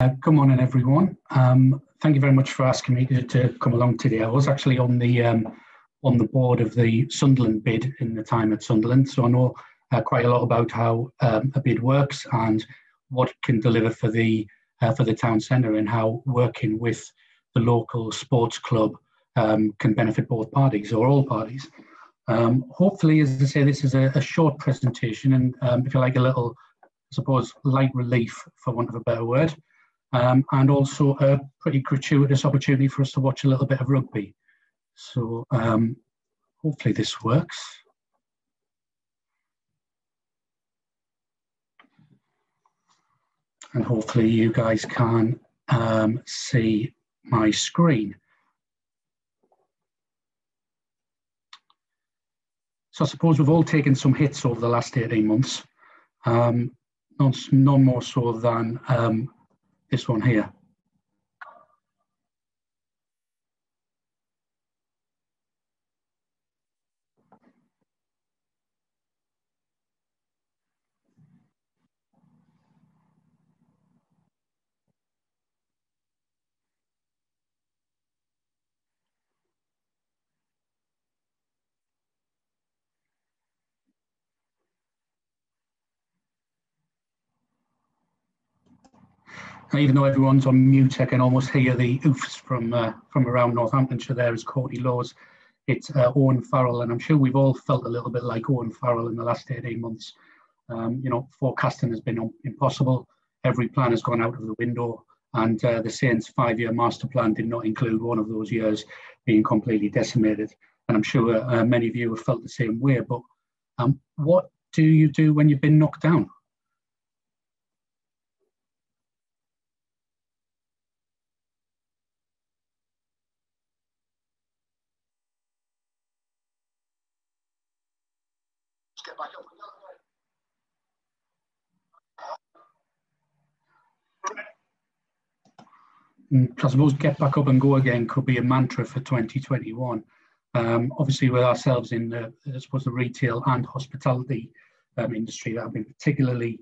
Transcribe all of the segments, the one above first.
Good morning, everyone. Thank you very much for asking me to come along today. I was actually on the board of the Sunderland bid in the time at Sunderland, so I know quite a lot about how a bid works and what it can deliver for the town centre, and how working with the local sports club can benefit both parties or all parties. Hopefully, as I say, this is a short presentation, and if you like, a little, I suppose, light relief, for want of a better word. And also a pretty gratuitous opportunity for us to watch a little bit of rugby. So hopefully this works. And hopefully you guys can see my screen. So I suppose we've all taken some hits over the last 18 months, none more so than this one here. And even though everyone's on mute, I can almost hear the oofs from around Northamptonshire there as Courtney Laws. It's Owen Farrell, and I'm sure we've all felt a little bit like Owen Farrell in the last 18 months. Forecasting has been impossible. Every plan has gone out of the window, and the Saints' 5-year master plan did not include one of those years being completely decimated. And I'm sure many of you have felt the same way. But what do you do when you've been knocked down? Get back up and go. I suppose get back up and go again could be a mantra for 2021. Obviously, with ourselves in the retail and hospitality industry that have been particularly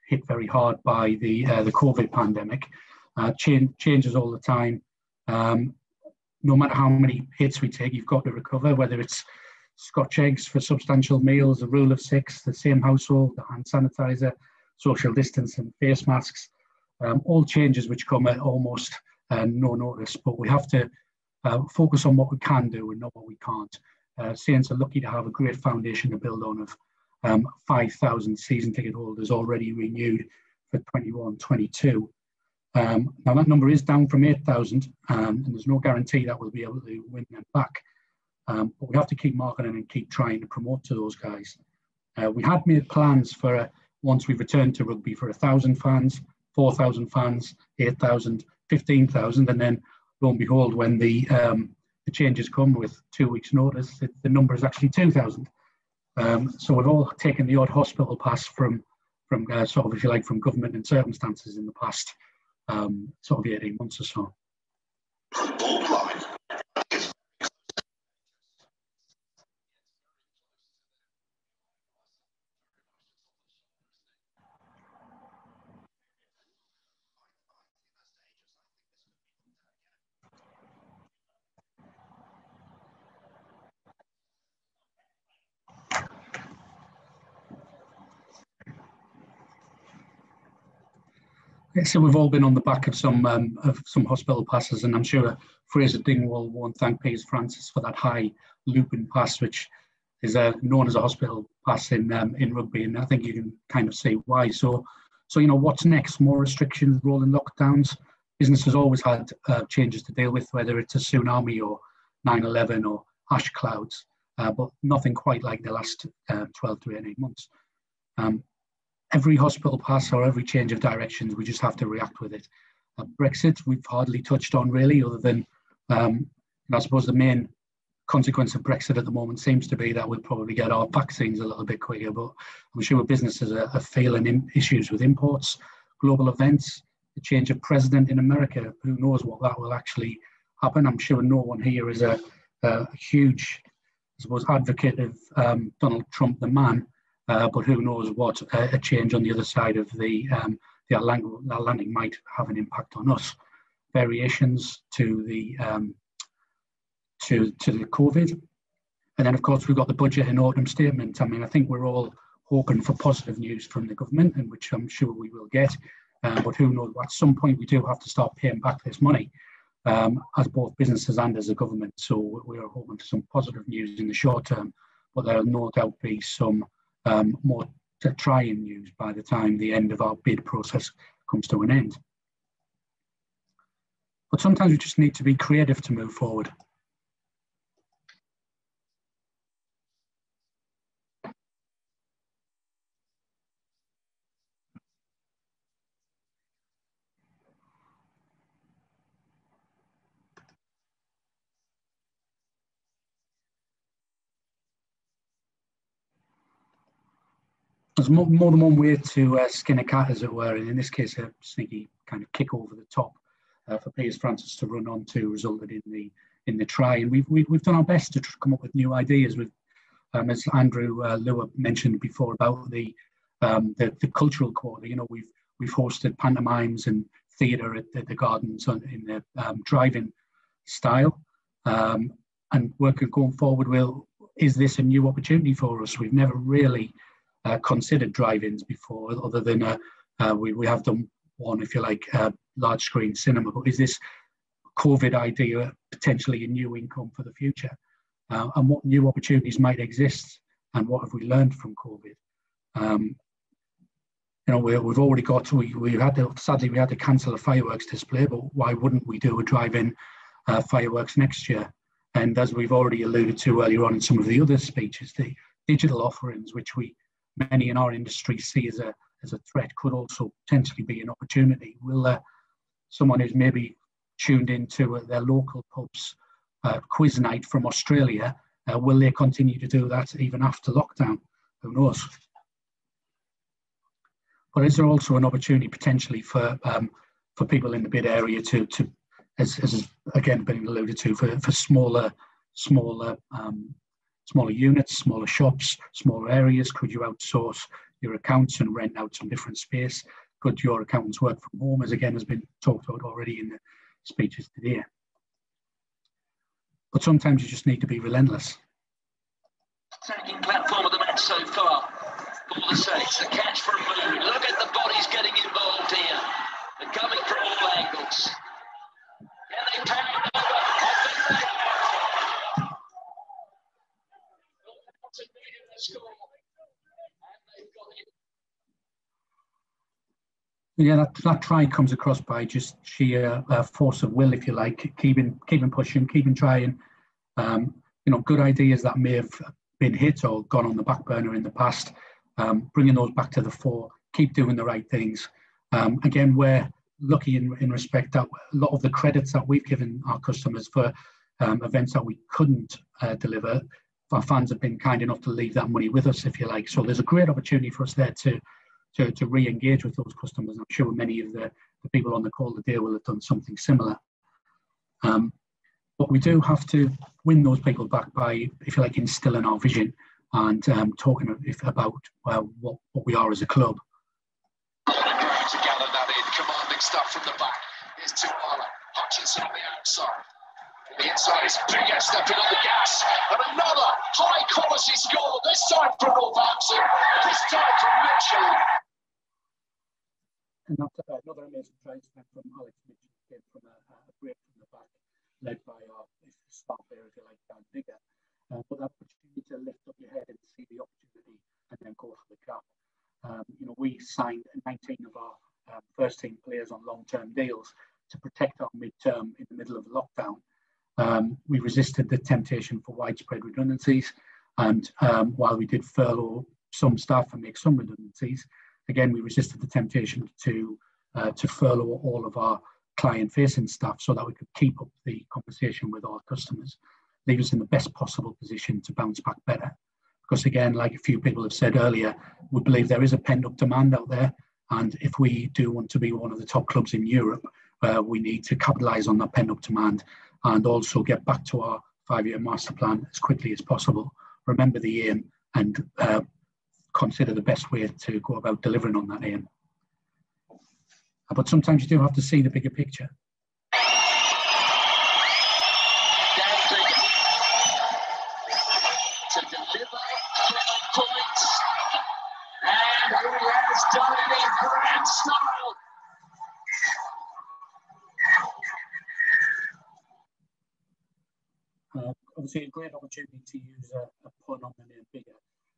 hit very hard by the COVID pandemic, changes all the time. No matter how many hits we take, you've got to recover, whether it's Scotch eggs for substantial meals, a rule of 6, the same household, the hand sanitizer, social distance and face masks, all changes which come at almost no notice. But we have to focus on what we can do and not what we can't. Saints are lucky to have a great foundation to build on of 5,000 season ticket holders already renewed for 21-22. Now that number is down from 8,000, and there's no guarantee that we'll be able to win them back. But we have to keep marketing and keep trying to promote to those guys. We had made plans for once we returned to rugby for 1,000 fans, 4,000 fans, 8,000, 15,000, and then lo and behold, when the changes come with 2 weeks' notice, the number is actually 2,000. So we've all taken the odd hospital pass from sort of, if you like, from government and circumstances in the past sort of 18 months or so. So we've all been on the back of some hospital passes, and I'm sure Fraser Dingwall won't thank Piers Francis for that high looping pass, which is known as a hospital pass in rugby, and I think you can kind of see why. So what's next? More restrictions, rolling lockdowns. Business has always had changes to deal with, whether it's a tsunami or 9/11 or ash clouds, but nothing quite like the last 12 to 18 months. Every hospital pass or every change of directions, we just have to react with it. Brexit, we've hardly touched on really, other than I suppose the main consequence of Brexit at the moment seems to be that we'll probably get our vaccines a little bit quicker, but I'm sure businesses are feeling issues with imports, global events, the change of president in America. Who knows what that will actually happen? I'm sure no one here is a huge, I suppose, advocate of Donald Trump, the man. But who knows what a change on the other side of the the Atlantic might have an impact on us. Variations to the COVID, and then of course we've got the budget and autumn statement. I mean, I think we're all hoping for positive news from the government, and which I'm sure we will get. But who knows? At some point, we do have to start paying back this money, as both businesses and as a government. So we are hoping for some positive news in the short term, but there will no doubt be some more trying news by the time the end of our bid process comes to an end. But sometimes we just need to be creative to move forward. There's more than one way to skin a cat, as it were, and in this case, a sneaky kind of kick over the top for Piers Francis to run on to resulted in the try. And we've done our best to come up with new ideas. With as Andrew Lewer mentioned before about the cultural quarter, you know, we've hosted pantomimes and theatre at the gardens in the drive-in style, and working going forward. Is this a new opportunity for us? We've never really considered drive-ins before, other than we have done one, if you like, large screen cinema. But is this COVID idea potentially a new income for the future? And what new opportunities might exist? And what have we learned from COVID? You know, we've already got sadly we had to cancel a fireworks display, but why wouldn't we do a drive-in fireworks next year? And as we've already alluded to earlier on in some of the other speeches, the digital offerings, which many in our industry see as a threat, could also potentially be an opportunity. Will someone who's maybe tuned into their local pub's quiz night from Australia, will they continue to do that even after lockdown? Who knows? But is there also an opportunity potentially for people in the bid area to as has again been alluded to, for smaller units, smaller shops, smaller areas? Could you outsource your accounts and rent out some different space? Could your accountants work from home, as again has been talked about already in the speeches today? But sometimes you just need to be relentless. Attacking platform of the match so far. For the Saints, a catch from Moon. Look at the bodies getting involved here. They're coming from all angles. Can they pan it over? I think they score. And they've got it. Yeah, that try comes across by just sheer force of will, if you like, keeping pushing, keeping trying. You know, good ideas that may have been hit or gone on the back burner in the past, bringing those back to the fore, keep doing the right things. Again, we're lucky in respect that a lot of the credits that we've given our customers for events that we couldn't deliver, our fans have been kind enough to leave that money with us, if you like. So there's a great opportunity for us there to re-engage with those customers. I'm sure many of the people on the call today will have done something similar. But we do have to win those people back by, if you like, instilling our vision and talking about what we are as a club. To gather that in, commanding stuff from the back. Here's Tuala, Hutchinson on the outside. The inside is Bigger stepping on the gas, and another high quality score, this time from Northampton, this time from Mitchell. And that's another amazing try from Alex Mitchell, came from a break from the back, led by our star player, if you like, Dan Bigger. But that opportunity to lift up your head and see the opportunity and then go for the gap. You know, we signed 19 of our first team players on long-term deals to protect our mid-term in the middle of lockdown. We resisted the temptation for widespread redundancies, and while we did furlough some staff and make some redundancies, again we resisted the temptation to furlough all of our client-facing staff so that we could keep up the conversation with our customers, leave us in the best possible position to bounce back better. Because again, like a few people have said earlier, we believe there is a pent-up demand out there, and if we do want to be one of the top clubs in Europe, we need to capitalise on that pent-up demand and also get back to our 5-year master plan as quickly as possible. Remember the aim and consider the best way to go about delivering on that aim. but sometimes you do have to see the bigger picture. To deliver 5 points, and he has done it in grand style. Obviously, a great opportunity to use a pun on the name bigger,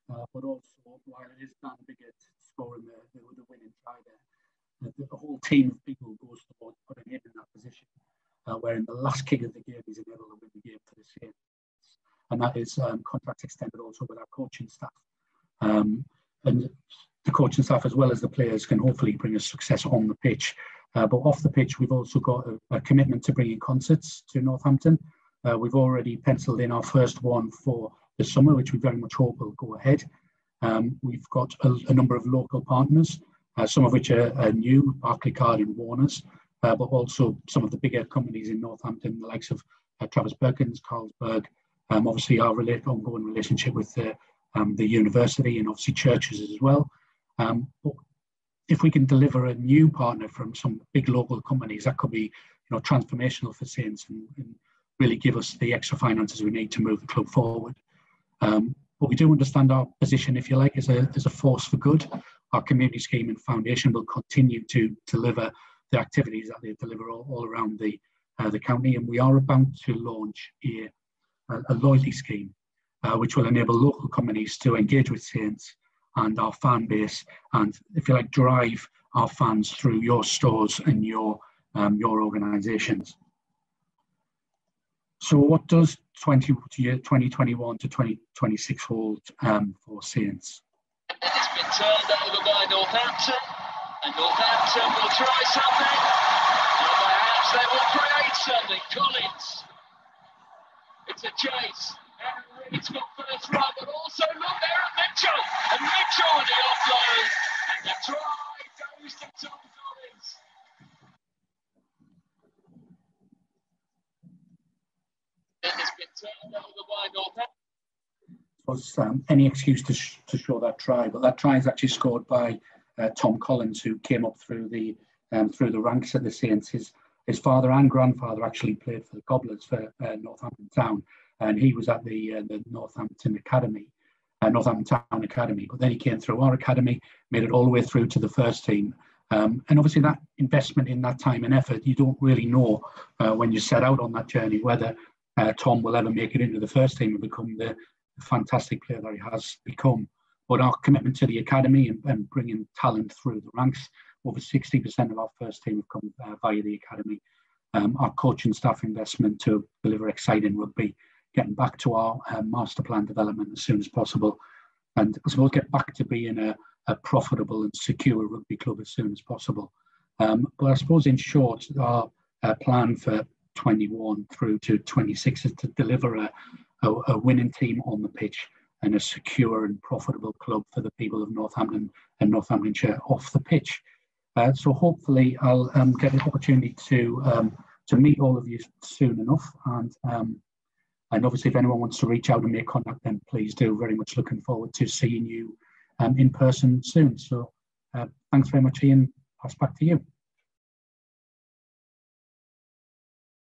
but also, while it is Dan Bigger scoring the winning try there, the whole team of people goes towards putting him in that position, where in the last kick of the game, he's enabled to win the game for the Saints. And that is contract extended also with our coaching staff. And the coaching staff, as well as the players, can hopefully bring us success on the pitch. But off the pitch, we've also got a commitment to bringing concerts to Northampton. We've already penciled in our first one for the summer, which we very much hope will go ahead. We've got a number of local partners, some of which are new, Barclaycard and Warners, but also some of the bigger companies in Northampton, the likes of Travis Perkins, Carlsberg, obviously our ongoing relationship with the university and obviously churches as well. But if we can deliver a new partner from some big local companies, that could be transformational for Saints and really give us the extra finances we need to move the club forward. But we do understand our position, if you like, as a force for good. Our community scheme and foundation will continue to deliver the activities that they deliver all around the county, and we are about to launch a loyalty scheme, which will enable local companies to engage with Saints and our fan base, and, if you like, drive our fans through your stores and your organisations. So what does 2021 to 2026 hold for Saints? It's been turned over by Northampton, and Northampton will try something, or perhaps they will create something. Collins, it's a chase, and Reed's got first run, but also look there at Mitchell, and Mitchell with the offload, and the try goes to Tom Collins. It has been turned over by Northampton. Was any excuse to show that try, but that try is actually scored by Tom Collins, who came up through the ranks at the Saints. His father and grandfather actually played for the Gobblers for Northampton Town, and he was at the Northampton Academy, Northampton Town Academy. But then he came through our academy, made it all the way through to the first team, and obviously that investment in that time and effort, you don't really know when you set out on that journey whether Tom will ever make it into the first team and become the fantastic player that he has become. But our commitment to the academy and bringing talent through the ranks, over 60% of our first team have come via the academy. Our coaching staff investment to deliver exciting rugby, getting back to our master plan development as soon as possible, and I suppose get back to being a profitable and secure rugby club as soon as possible. But I suppose in short, our plan for 21 through to 26 is to deliver a winning team on the pitch and a secure and profitable club for the people of Northampton and Northamptonshire off the pitch. So hopefully I'll get an opportunity to meet all of you soon enough, and obviously if anyone wants to reach out and make contact, then please do. Very much looking forward to seeing you in person soon. So thanks very much, Ian. Pass back to you.